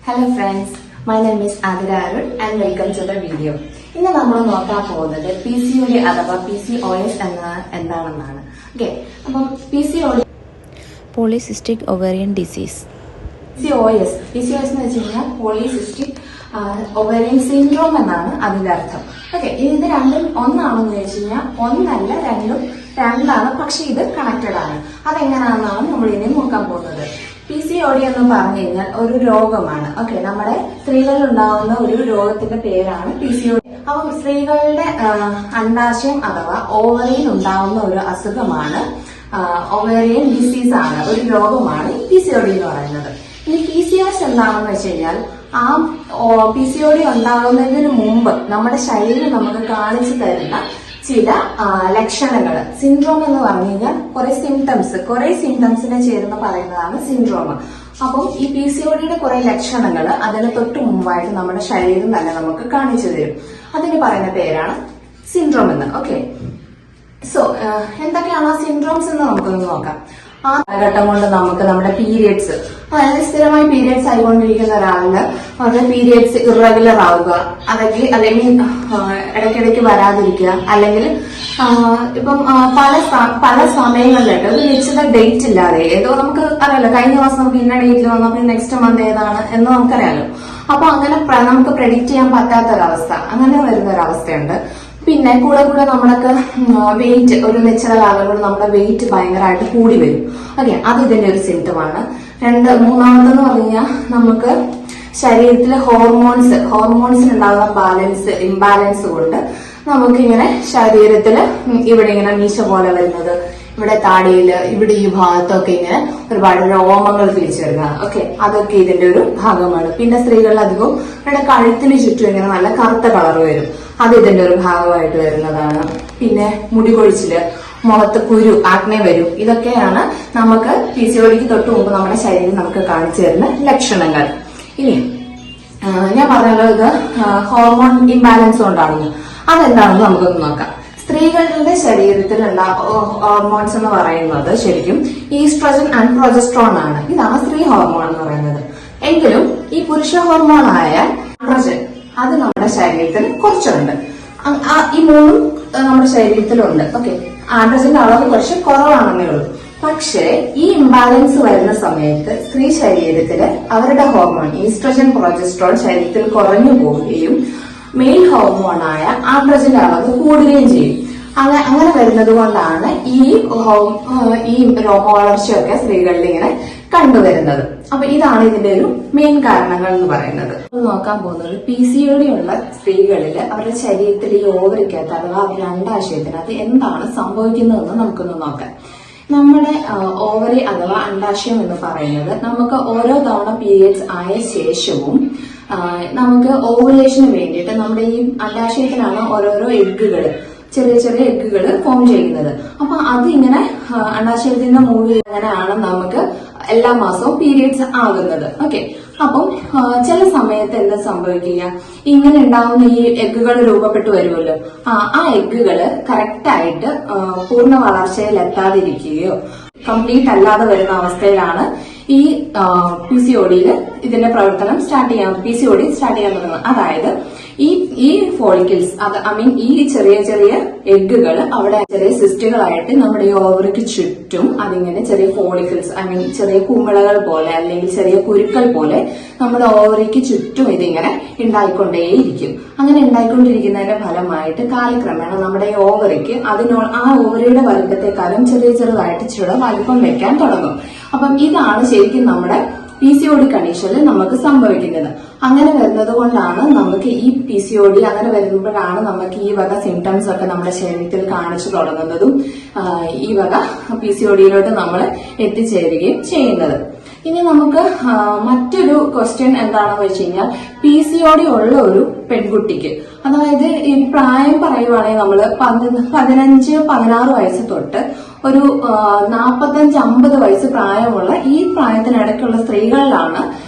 Hello friends, my name is Adira Arun and welcome to the video. ഇന്ന് നമ്മൾ നോക്കാൻ പോകുന്നത് PCOD അഥവാ PCOS എന്താണെന്നാണ്. ഓക്കെ, അപ്പം PCOD polycystic ovarian disease. PCOS എന്ന് വെച്ച് കഴിഞ്ഞാൽ പോളിസിസ്റ്റിക് ഒവേറിയൻ സിൻഡ്രോം എന്നാണ് അതിന്റെ അർത്ഥം. ഓക്കെ, ഇത് രണ്ടും ഒന്നാണെന്ന് വെച്ച് കഴിഞ്ഞാൽ ഒന്നല്ല, രണ്ടാണ്, പക്ഷെ ഇത് കണക്റ്റഡ് ആണ്. അതെങ്ങനെയാണെന്നാണ് നമ്മൾ ഇനി നോക്കാൻ പോകുന്നത്. PCOD എന്ന് പറഞ്ഞു കഴിഞ്ഞാൽ ഒരു രോഗമാണ്. ഓക്കെ, നമ്മുടെ സ്ത്രീകളിൽ ഉണ്ടാവുന്ന ഒരു രോഗത്തിന്റെ പേരാണ് PCOD. അപ്പം സ്ത്രീകളുടെ അണ്ഡാശയം അഥവാ ഓവറിയിൽ ഉണ്ടാവുന്ന ഒരു അസുഖമാണ്, ഒവേറിയൻ ഡിസീസ് ആണ്, ഒരു രോഗമാണ് PCOD എന്ന് പറയുന്നത്. ഇനി PCOS എന്താണെന്ന് വെച്ച് കഴിഞ്ഞാൽ ആ PCOD ഉണ്ടാകുന്നതിന് മുമ്പ് നമ്മുടെ ശരീരം നമുക്ക് കാണിച്ചു തരുന്ന ചില ലക്ഷണങ്ങൾ. സിൻഡ്രോം എന്ന് പറഞ്ഞു കഴിഞ്ഞാൽ കുറെ സിംറ്റംസിനെ ചേർന്ന് പറയുന്നതാണ് സിൻഡ്രോം. അപ്പം ഈ PCODയുടെ കുറെ ലക്ഷണങ്ങൾ അതിന് തൊട്ട് മുമ്പായിട്ട് നമ്മുടെ ശരീരം തന്നെ നമുക്ക് കാണിച്ചു തരും. അതിന് പറയുന്ന പേരാണ് സിൻഡ്രോം എന്ന്. ഓക്കെ, സോ എന്തൊക്കെയാണ് ആ സിൻഡ്രോംസ് എന്ന് നമുക്കൊന്ന് നോക്കാം. ആ കാലഘട്ടം കൊണ്ട് നമുക്ക് നമ്മുടെ പീരിയഡ്സ്, അതായത് സ്ഥിരമായി പീരിയഡ്സ് ആയിക്കൊണ്ടിരിക്കുന്ന ഒരാളിന് അവരുടെ പീരിയഡ്സ് ഇറഗുലർ ആവുക, അല്ലെങ്കിൽ ഇടയ്ക്കിടയ്ക്ക് വരാതിരിക്കുക, അല്ലെങ്കിൽ ഇപ്പം പല സമയങ്ങളിലായിട്ട് ഒരു നിശ്ചിത ഡേറ്റ് ഇല്ലാതെ ഏതോ നമുക്ക് അറിയാലോ, കഴിഞ്ഞ മാസം നമുക്ക് ഇന്ന ഡേറ്റിൽ വന്നാൽ പിന്നെ നെക്സ്റ്റ് മന്ത് ഏതാണ് എന്ന് നമുക്കറിയാലോ. അപ്പൊ അങ്ങനെ നമുക്ക് പ്രെഡിക്റ്റ് ചെയ്യാൻ പറ്റാത്തൊരവസ്ഥ, അങ്ങനെ വരുന്ന ഒരവസ്ഥയുണ്ട്. പിന്നെ കൂടെ നമ്മളൊക്കെ വെയിറ്റ്, ഒരു നിശ്ചിത കാലങ്ങളിൽ നമ്മുടെ വെയിറ്റ് ഭയങ്കരമായിട്ട് കൂടി വരും. ഓക്കെ, അത് ഇതിന്റെ ഒരു സിംറ്റമാണ്. മൂന്നാമതെന്ന് പറഞ്ഞാൽ നമുക്ക് ശരീരത്തിലെ ഹോർമോൺസിനുണ്ടാകുന്ന ഇംബാലൻസ് കൊണ്ട് നമുക്കിങ്ങനെ ശരീരത്തില് ഇവിടെ ഇങ്ങനെ മീശ പോലെ വരുന്നത്, ഇവിടെ താടിയില്, ഇവിടെ ഈ ഭാഗത്തൊക്കെ ഇങ്ങനെ ഒരുപാട് രോമങ്ങൾ തിരിച്ചു വരുന്നത്. ഓക്കെ, അതൊക്കെ ഇതിന്റെ ഒരു ഭാഗമാണ്. പിന്നെ സ്ത്രീകളിൽ അധികവും ഇവിടെ കഴുത്തിന് ചുറ്റും ഇങ്ങനെ നല്ല കറുത്ത കളർ വരും, അത് ഇതിന്റെ ഒരു ഭാഗമായിട്ട് വരുന്നതാണ്. പിന്നെ മുടി കൊഴിച്ചില്, മുഖത്ത് കുരു, ആക്നെ വരും. ഇതൊക്കെയാണ് നമുക്ക് PCODക്ക് തൊട്ട് മുമ്പ് നമ്മുടെ ശരീരം നമുക്ക് കാണിച്ചു തരുന്ന ലക്ഷണങ്ങൾ. ഇനി ഞാൻ പറഞ്ഞല്ലോ ഇത് ഹോർമോൺ ഇംബാലൻസ് കൊണ്ടാണെന്ന്. അതെന്താണെന്ന് നമുക്കൊന്ന് നോക്കാം. സ്ത്രീകളുടെ ശരീരത്തിലുള്ള ഹോർമോൺസ് എന്ന് പറയുന്നത് ശരിക്കും ഈസ്ട്രജൻ ആൻഡ് പ്രൊജസ്ട്രോൺ ആണ്. ഇതാണ് സ്ത്രീ ഹോർമോൺ എന്ന് പറയുന്നത്. എങ്കിലും ഈ പുരുഷ ഹോർമോൺ ആയ ആൻഡ്രോജൻ അത് നമ്മുടെ ശരീരത്തിൽ കുറച്ചുണ്ട്. ഈ മൂന്നും നമ്മുടെ ശരീരത്തിലുണ്ട്. ഓക്കെ, ആൻഡ്രോജന്റെ അളവ് കുറച്ച് കുറവാണെന്നേ ഉള്ളൂ. പക്ഷേ ഈ ഇംബാലൻസ് വരുന്ന സമയത്ത് സ്ത്രീ ശരീരത്തില് അവരുടെ ഹോർമോൺ ഈസ്ട്രജൻ പ്രൊജസ്ട്രോൺ ശരീരത്തിൽ കുറഞ്ഞു പോവുകയും മെയിൽ ഹോർമോണായ ആൻഡ്രോജന്റെ അളവ് കൂടുകയും ചെയ്യും. അങ്ങനെ വരുന്നത് കൊണ്ടാണ് ഈ രോമവളർച്ചയൊക്കെ സ്ത്രീകളിൽ ഇങ്ങനെ കണ്ടുവരുന്നത്. അപ്പൊ ഇതാണ് ഇതിന്റെ ഒരു മെയിൻ കാരണങ്ങൾ എന്ന് പറയുന്നത്. നോക്കാൻ പോകുന്നത് PCOD ഉള്ള സ്ത്രീകളിൽ അവരുടെ ശരീരത്തിൽ ഈ ഓവറിക്കകത്ത് അഥവാ അവരുടെ അണ്ഡാശയത്തിനകത്ത് എന്താണ് സംഭവിക്കുന്നതെന്ന് നമുക്കൊന്ന് നോക്കാം. നമ്മുടെ ഓവറി അഥവാ അണ്ഡാശയം എന്ന് പറയുന്നത് നമുക്ക് ഓരോ തവണ പീരിയഡ്സ് ആയ ശേഷവും നമുക്ക് ഓവുലേഷന് വേണ്ടിയിട്ട് നമ്മുടെ ഈ അണ്ഡാശയത്തിലാണ് ഓരോരോ ചെറിയ എഗ്ഗുകൾ ഫോം ചെയ്യുന്നത്. അപ്പൊ അതിങ്ങനെ അണ്ഡാശയത്തിന്റെ മുകളിൽ അങ്ങനെയാണ് നമുക്ക് എല്ലാ മാസവും പീരിയഡ്സ് ആകുന്നത്. ഓക്കെ, അപ്പം ചില സമയത്ത് എന്താ സംഭവിക്കുക, ഇങ്ങനെ ഉണ്ടാവുന്ന ഈ എഗ്ഗുകൾ രൂപപ്പെട്ടു വരുമല്ലോ, ആ എഗ്ഗുകള് കറക്റ്റായിട്ട് പൂർണ്ണ വളർച്ചയിൽ എത്താതിരിക്കുകയോ കംപ്ലീറ്റ് അല്ലാതെ വരുന്ന അവസ്ഥയിലാണ് ഈ PCODയിൽ ഇതിന്റെ പ്രവർത്തനം PCOD സ്റ്റാർട്ട് ചെയ്യാൻ തുടങ്ങുന്നത്. അതായത് ഈ ഫോളിക്കിൾസ്, ഈ ചെറിയ എഗ്ഗുകൾ അവിടെ ചെറിയ സിസ്റ്റുകളായിട്ട് നമ്മുടെ ഈ ഓവറിക്ക് ചുറ്റും അതിങ്ങനെ ചെറിയ ഫോളിക്കിൾസ്, ചെറിയ കുമിളകൾ പോലെ അല്ലെങ്കിൽ ചെറിയ കുരുക്കൾ പോലെ നമ്മുടെ ഓവറിക്ക് ചുറ്റും ഇതിങ്ങനെ ഉണ്ടായിക്കൊണ്ടേയിരിക്കും. അങ്ങനെ ഉണ്ടായിക്കൊണ്ടിരിക്കുന്നതിന്റെ ഫലമായിട്ട് കാലക്രമേണ നമ്മുടെ ഈ ഓവറിക്ക് ആ ഓവറിയുടെ വലുപ്പത്തെക്കാളും ചെറുതായിട്ട് ചില വലിപ്പം വെക്കാൻ തുടങ്ങും. അപ്പം ഇതാണ് ശരിക്കും നമ്മുടെ PCOD കണ്ടീഷനിൽ നമുക്ക് സംഭവിക്കുന്നത്. അങ്ങനെ വരുന്നത് കൊണ്ടാണ് നമുക്ക് ഈ PCOD അങ്ങനെ വരുമ്പോഴാണ് നമുക്ക് ഈ വക സിംറ്റംസ് ഒക്കെ നമ്മുടെ ശരീരത്തിൽ കാണിച്ചു തുടങ്ങുന്നതും ഈ വക PCODയിലോട്ട് നമ്മൾ എത്തിച്ചേരുകയും ചെയ്യുന്നത്. ഇനി നമുക്ക് മറ്റൊരു ക്വസ്റ്റ്യൻ എന്താണെന്ന് വെച്ച് കഴിഞ്ഞാൽ PCOD ഉള്ള ഒരു പെൺകുട്ടിക്ക്, അതായത് ഈ പ്രായം പറയുവാണെങ്കിൽ നമ്മൾ 15-16 വയസ്സ് തൊട്ട് ഒരു 45-50 വയസ്സ് പ്രായമുള്ള ഈ പ്രായത്തിനിടയ്ക്കുള്ള സ്ത്രീകളിലാണ്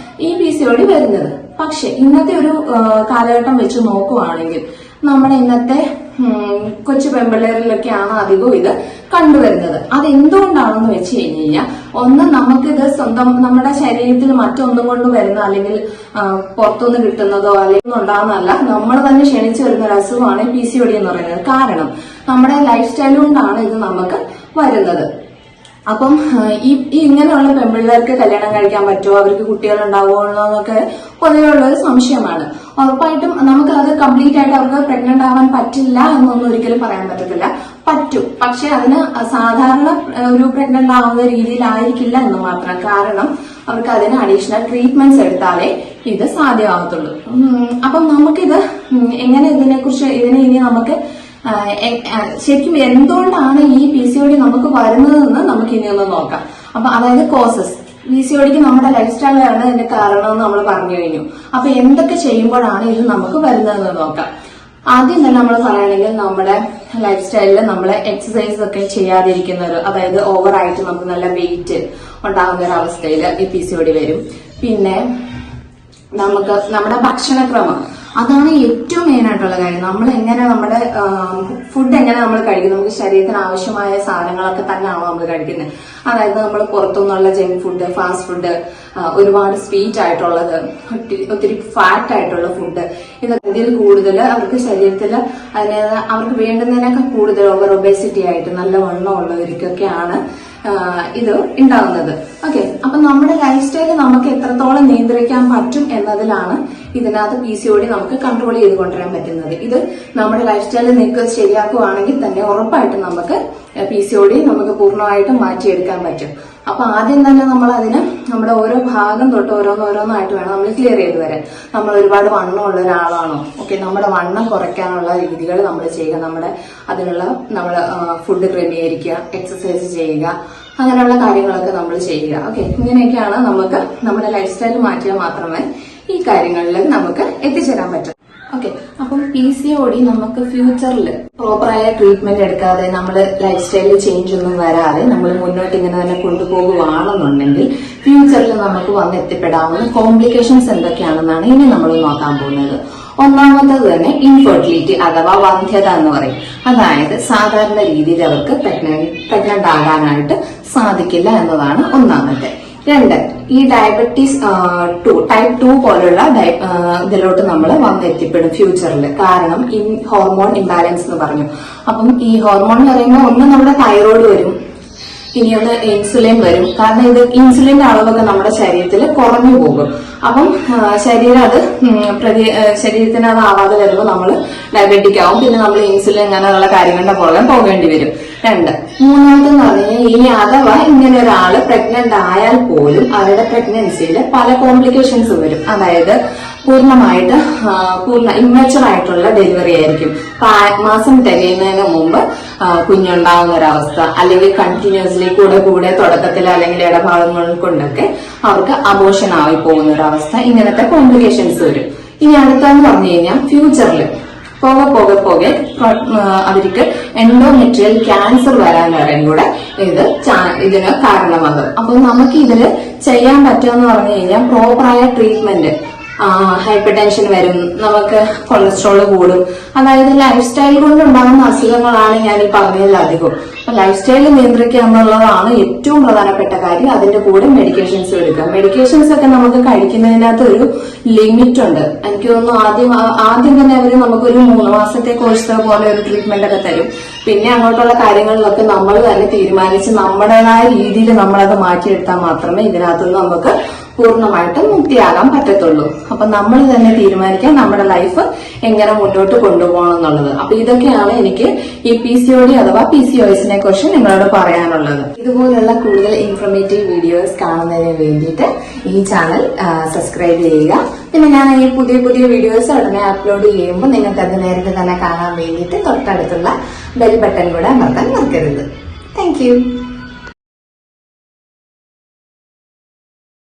ഈ PCOD വരുന്നത്. പക്ഷെ ഇന്നത്തെ ഒരു കാലഘട്ടം വെച്ച് നോക്കുവാണെങ്കിൽ നമ്മുടെ ഇന്നത്തെ കൊച്ചു പെമ്പിള്ളേരിലൊക്കെയാണ് അധികവും ഇത് കണ്ടുവരുന്നത്. അതെന്തുകൊണ്ടാണെന്ന് വെച്ച് കഴിഞ്ഞാൽ, ഒന്ന് നമുക്കിത് സ്വന്തം നമ്മുടെ ശരീരത്തിൽ മറ്റൊന്നും കൊണ്ട് വരുന്ന അല്ലെങ്കിൽ പുറത്തുനിന്ന് കിട്ടുന്നതോ അല്ലെങ്കിൽ ഉണ്ടാകുന്നതല്ല, നമ്മൾ തന്നെ ക്ഷണിച്ചു വരുന്ന ഒരു അസുഖമാണ് PCOD എന്ന് പറയുന്നത്. കാരണം നമ്മുടെ ലൈഫ് സ്റ്റൈൽ കൊണ്ടാണ് ഇത് നമുക്ക് വരുന്നത്. അപ്പം ഈ ഇങ്ങനെയുള്ള പെൺപിള്ളേർക്ക് കല്യാണം കഴിക്കാൻ പറ്റുമോ, അവർക്ക് കുട്ടികൾ ഉണ്ടാവുമോ എന്നൊക്കെ പൊതുവെയുള്ള ഒരു സംശയമാണ്. ഉറപ്പായിട്ടും നമുക്ക് അത് കംപ്ലീറ്റ് ആയിട്ട് അവർക്ക് പ്രഗ്നന്റ് ആവാൻ പറ്റില്ല എന്നൊന്നും ഒരിക്കലും പറയാൻ പറ്റത്തില്ല. പറ്റും, പക്ഷെ അതിന് സാധാരണ ഒരു പ്രഗ്നന്റ് ആവുന്ന രീതിയിലായിരിക്കില്ല എന്ന് മാത്രം. കാരണം അവർക്ക് അതിന് അഡീഷണൽ ട്രീറ്റ്മെന്റ്സ് എടുത്താലേ ഇത് സാധ്യമാകത്തുള്ളൂ. അപ്പം നമുക്കിത് എങ്ങനെ ഇതിനെ ഇനി നമുക്ക് ശരിക്കും എന്തുകൊണ്ടാണ് ഈ PCOD നമുക്ക് വരുന്നതെന്ന് നമുക്ക് ഇനി ഒന്ന് നോക്കാം. അപ്പൊ അതായത് കോസസ്. PCODക്ക് നമ്മുടെ ലൈഫ് സ്റ്റൈലാണ് ഇതിന്റെ കാരണം എന്ന് നമ്മൾ പറഞ്ഞു കഴിഞ്ഞു. അപ്പൊ എന്തൊക്കെ ചെയ്യുമ്പോഴാണ് ഇത് നമുക്ക് വരുന്നതെന്ന് നോക്കാം. ആദ്യം തന്നെ നമ്മൾ പറയുകയാണെങ്കിൽ നമ്മുടെ ലൈഫ് സ്റ്റൈലിൽ നമ്മൾ എക്സസൈസ് ഒക്കെ ചെയ്യാതിരിക്കുന്നവർ, അതായത് ഓവറായിട്ട് നമുക്ക് നല്ല വെയിറ്റ് ഉണ്ടാകുന്ന ഒരു അവസ്ഥയിൽ ഈ PCOD വരും. പിന്നെ നമുക്ക് നമ്മുടെ ഭക്ഷണക്രമം, അതാണ് ഏറ്റവും മെയിൻ ആയിട്ടുള്ള കാര്യം. നമ്മൾ എങ്ങനെ നമ്മുടെ ഫുഡ് എങ്ങനെ നമ്മൾ കഴിക്കും, നമുക്ക് ശരീരത്തിന് ആവശ്യമായ സാധനങ്ങളൊക്കെ തന്നെയാണോ നമ്മൾ കഴിക്കുന്നത്. അതായത് നമ്മൾ പുറത്തുനിന്നുള്ള ജങ്ക് ഫുഡ്, ഫാസ്റ്റ് ഫുഡ്, ഒരുപാട് സ്വീറ്റ് ആയിട്ടുള്ളത്, ഒത്തിരി ഫാറ്റ് ആയിട്ടുള്ള ഫുഡ്, ഇതൊക്കെ ഇതിൽ കൂടുതൽ അവർക്ക് ശരീരത്തിൽ അവർക്ക് വേണ്ടുന്നതിനൊക്കെ കൂടുതൽ ഓവർ ഒബേസിറ്റി ആയിട്ട് നല്ല വണ്ണമുള്ളവർക്കൊക്കെയാണ് ഇത് ഉണ്ടാകുന്നത്. ഓക്കെ, അപ്പൊ നമ്മുടെ ലൈഫ് സ്റ്റൈൽ നമുക്ക് എത്രത്തോളം നിയന്ത്രിക്കാൻ പറ്റും എന്നതിലാണ് ഇതിനകത്ത് PCOD നമുക്ക് കൺട്രോൾ ചെയ്ത് കൊണ്ടുവരാൻ പറ്റുന്നത്. ഇത് നമ്മുടെ ലൈഫ് സ്റ്റൈൽ നിങ്ങൾക്ക് ശരിയാക്കുകയാണെങ്കിൽ തന്നെ ഉറപ്പായിട്ടും നമുക്ക് PCOD നമുക്ക് പൂർണ്ണമായിട്ടും മാറ്റിയെടുക്കാൻ പറ്റും. അപ്പൊ ആദ്യം തന്നെ നമ്മൾ അതിന് നമ്മുടെ ഓരോ ഭാഗം തൊട്ട് ഓരോന്നായിട്ട് വേണം നമ്മൾ ക്ലിയർ ചെയ്ത് വരാൻ. നമ്മൾ ഒരുപാട് വണ്ണമുള്ള ഒരാളാണോ, ഓക്കെ, നമ്മുടെ വണ്ണം കുറയ്ക്കാനുള്ള രീതികൾ നമ്മൾ ചെയ്യുക. അതിനുള്ള നമ്മൾ ഫുഡ് ക്രമീകരിക്കുക, എക്സസൈസ് ചെയ്യുക, അങ്ങനെയുള്ള കാര്യങ്ങളൊക്കെ നമ്മൾ ചെയ്യുക. ഓക്കെ, ഇങ്ങനെയൊക്കെയാണ് നമുക്ക് നമ്മുടെ ലൈഫ് സ്റ്റൈൽ മാറ്റിയാൽ മാത്രമേ ഈ കാര്യങ്ങളിൽ നമുക്ക് എത്തിച്ചേരാൻ പറ്റും. ഓക്കെ, അപ്പം PCOD നമുക്ക് ഫ്യൂച്ചറിൽ പ്രോപ്പറായ ട്രീറ്റ്മെന്റ് എടുക്കാതെ നമ്മൾ ലൈഫ് സ്റ്റൈലിൽ ചേഞ്ച് ഒന്നും വരാതെ നമ്മൾ മുന്നോട്ട് ഇങ്ങനെ തന്നെ കൊണ്ടുപോകുവാണെന്നുണ്ടെങ്കിൽ ഫ്യൂച്ചറിൽ നമുക്ക് വന്നെത്തിപ്പെടാവുന്ന കോംപ്ലിക്കേഷൻസ് എന്തൊക്കെയാണെന്നാണ് ഇനി നമ്മൾ നോക്കാൻ പോകുന്നത്. ഒന്നാമത്തത് തന്നെ ഇൻഫെർട്ടിലിറ്റി അഥവാ വന്ധ്യത എന്ന് പറയും. അതായത് സാധാരണ രീതിയിൽ അവർക്ക് പ്രഗ്നന്റ് ആകാനായിട്ട് സാധിക്കില്ല എന്നതാണ് ഒന്നാമത്തെ. 2, ഈ ഡയബറ്റീസ് ടൈപ്പ് 2 പോലുള്ള ഇതിലോട്ട് നമ്മൾ വന്നെത്തിപ്പെടും ഫ്യൂച്ചറിൽ. കാരണം ഹോർമോൺ ഇംബാലൻസ് എന്ന് പറഞ്ഞു. അപ്പം ഈ ഹോർമോൺ എന്ന് പറയുമ്പോൾ ഒന്ന് നമ്മുടെ തൈറോയ്ഡ് വരും, ഇനിയൊന്ന് ഇൻസുലിൻ വരും. കാരണം ഇത് ഇൻസുലിന്റെ അളവൊക്കെ നമ്മുടെ ശരീരത്തിൽ കുറഞ്ഞു പോകും. അപ്പം ശരീരത്തിന് അത് ആവാതെ വരുമ്പോൾ നമ്മൾ ഡയബറ്റിക് ആവും. പിന്നെ നമ്മൾ ഇൻസുലിൻ അങ്ങനെയുള്ള കാര്യങ്ങളുടെ പുറകെ പോകേണ്ടി വരും. 2, മൂന്നാമതെന്ന് പറഞ്ഞാൽ ഇനി അഥവാ ഇങ്ങനെ ഒരാള് പ്രഗ്നന്റ് ആയാൽ പോലും അവരുടെ പ്രഗ്നൻസിയിൽ പല കോംപ്ലിക്കേഷൻസ് വരും. അതായത് ഇമ്മച്ചുർ ആയിട്ടുള്ള ഡെലിവറി ആയിരിക്കും. മാസം തികയുന്നതിന് മുമ്പ് കുഞ്ഞുണ്ടാകുന്ന ഒരവസ്ഥ, അല്ലെങ്കിൽ കണ്ടിന്യൂസ്ലി കൂടെ തുടക്കത്തിൽ അല്ലെങ്കിൽ ഇടഭാഗങ്ങൾ കൊണ്ടൊക്കെ അവർക്ക് അബോർഷൻ ആയി പോകുന്ന ഒരവസ്ഥ, ഇങ്ങനത്തെ കോംപ്ലിക്കേഷൻസ് വരും. ഇനി അടുത്തെന്ന് പറഞ്ഞു കഴിഞ്ഞാൽ ഫ്യൂച്ചറിൽ പോകെ അവർക്ക് എൻഡോമെട്രിയൽ ക്യാൻസർ വരാൻ വരെയും കൂടെ ഇതിന് കാരണമാകും. അപ്പൊ നമുക്ക് ഇതില് ചെയ്യാൻ പറ്റുമെന്ന് പറഞ്ഞു കഴിഞ്ഞാൽ പ്രോപ്പറായ ട്രീറ്റ്മെന്റ്. ഹൈപ്പർ ടെൻഷൻ വരും, നമുക്ക് കൊളസ്ട്രോൾ കൂടും. അതായത് ലൈഫ് സ്റ്റൈൽ കൊണ്ടുണ്ടാകുന്ന അസുഖങ്ങളാണ് ഞാൻ ഈ പറഞ്ഞതിലധികം. അപ്പൊ ലൈഫ് സ്റ്റൈൽ നിയന്ത്രിക്കുക എന്നുള്ളതാണ് ഏറ്റവും പ്രധാനപ്പെട്ട കാര്യം. അതിന്റെ കൂടെ മെഡിക്കേഷൻസ് എടുക്കുക. മെഡിക്കേഷൻസ് ഒക്കെ നമുക്ക് കഴിക്കുന്നതിനകത്ത് ഒരു ലിമിറ്റ് ഉണ്ട്. എനിക്ക് തോന്നുന്നു ആദ്യം തന്നെ അവര് നമുക്കൊരു 3 മാസത്തെ കോഴ്സ് പോലെ ഒരു ട്രീറ്റ്മെന്റ് ഒക്കെ തരും. പിന്നെ അങ്ങോട്ടുള്ള കാര്യങ്ങളിലൊക്കെ നമ്മൾ തന്നെ തീരുമാനിച്ച് നമ്മുടേതായ രീതിയിൽ നമ്മളത് മാറ്റിയെടുത്താൽ മാത്രമേ ഇതിനകത്തുനിന്ന് നമുക്ക് പൂർണ്ണമായിട്ടും മുക്തിയാകാൻ പറ്റത്തുള്ളൂ. അപ്പൊ നമ്മൾ തന്നെ തീരുമാനിക്കാം നമ്മുടെ ലൈഫ് എങ്ങനെ മുന്നോട്ട് കൊണ്ടുപോകണം എന്നുള്ളത്. അപ്പൊ ഇതൊക്കെയാണ് എനിക്ക് ഈ PCOD അഥവാ PCOSനെ കുറിച്ച് നിങ്ങളോട് പറയാനുള്ളത്. ഇതുപോലുള്ള കൂടുതൽ ഇൻഫോർമേറ്റീവ് വീഡിയോസ് കാണുന്നതിന് വേണ്ടിയിട്ട് ഈ ചാനൽ സബ്സ്ക്രൈബ് ചെയ്യുക. പിന്നെ ഞാൻ ഈ പുതിയ വീഡിയോസ് ഉടനെ അപ്ലോഡ് ചെയ്യുമ്പോൾ നിങ്ങൾക്ക് അത് നേരത്തെ തന്നെ കാണാൻ വേണ്ടിയിട്ട് തൊട്ടടുത്തുള്ള ബെൽ ബട്ടൺ കൂടെ അമർത്താൻ മറക്കരുത്. താങ്ക്